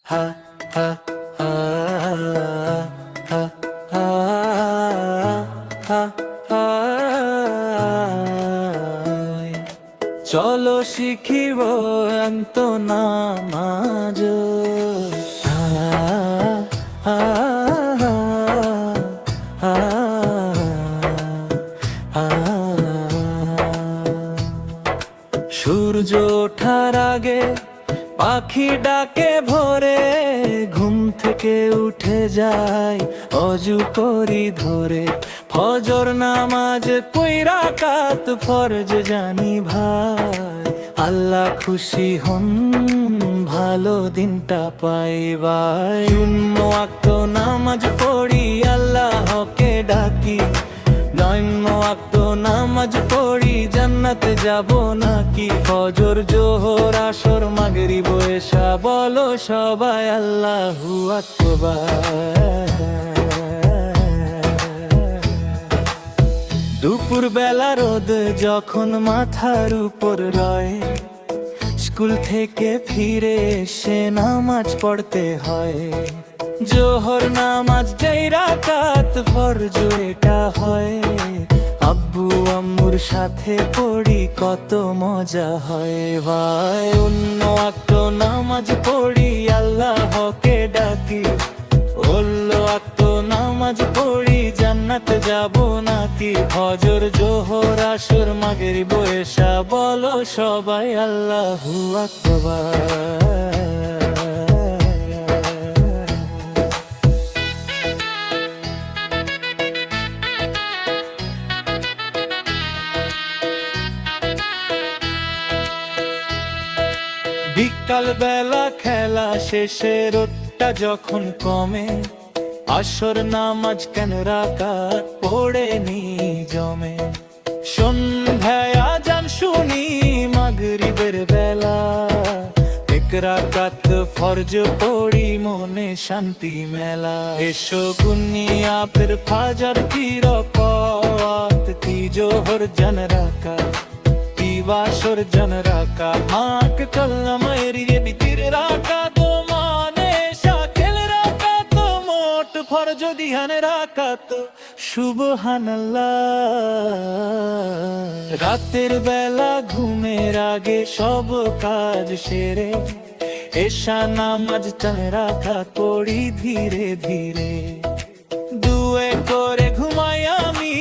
হা হা হা হা হা হা হা। চলো শিখিব অন্ত নামাজ। হা হা হা হা হা। সূর্য ওঠার আগে পাখি ডাকে ভোরে, ঘুম থেকে উঠে যাই অজু করি ধরে। ফজর নামাজ কইরা কাত ফরজ জানি ভাই, আল্লাহ খুশি হন ভালো দিনটা পাইবাই। ওয়াক্ত নামাজ পড়ি আল্লাহকে ডাকি, ওয়াক্ত নামাজ পড়ি জান্নাতে যাব নাকি। ফজর জোহর আসর মাগরিব এশা বলো সবাই আল্লাহু আকবার। দুপুর বেলা রোদ যখন মাথার উপর রয়, স্কুল থেকে ফিরে এসে নামাজ পড়তে হয়। জোহর নামাজ যেই রাকাত ফরজ এটা হয়, আব্বু আম্মুর সাথে পড়ি কত মজা হয় ভাই। অন্য ওয়াক্ত নামাজ পড়ি আল্লাহকে ডাকি, অন্য ওয়াক্ত নামাজ পড়ি জান্নাতে যাব নাকি। ফজর জোহর আসর মাগরিব এশা বলো সবাই আল্লাহু আকবার। বিকাল বেলা খেলা শেষে রোদটা যখন কমে, আসর নামাজ কেন রাকাত পড়ে নি জমে। সন্ধ্যায় আজান শুনি মাগরিবের বেলা, এক রাকাত ফরজ পড়ি মনে শান্তি মেলা। এসো গুনিয়া ফির ফাজর কি রকাত, কি জোহর জন রাকাত বাসর জন রাকা। মাক কলম এরিয়ে বিতির রাকা তো মানে শাকেল রাকা তো মোট ফরজ দিহান রাকা তো সুবহানাল্লাহ। রাতের বেলা ঘুমের আগে সব কাজ সেরে, এশা নামাজ চান রাকা পড়ি ধীরে ধীরে। দুয়ে করে ঘুমাই আমি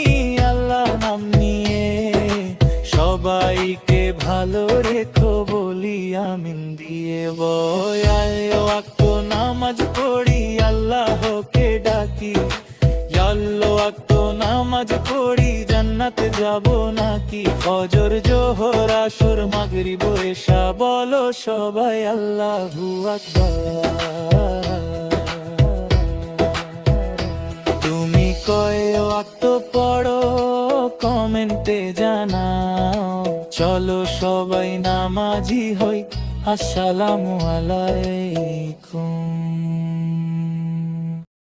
আল্লাহ নাম নিয়ে, সবাইকে ভালো রেখো বলি আমিন দিয়ে। ওয়াক্ত নামাজ পড়ি আল্লাহকে ডাকি, ওয়াক্ত নামাজ পড়ি জান্নাতে যাব নাকি। ফজর জোহর আসর মাগরিব এশা বলো সবাই আল্লাহু আকবার। তুমি কয় ওয়াক্ত পড়ো কমেন্টে জানাও, চলো সবাই নামাজি হই। আসসালামু আলাইকুম।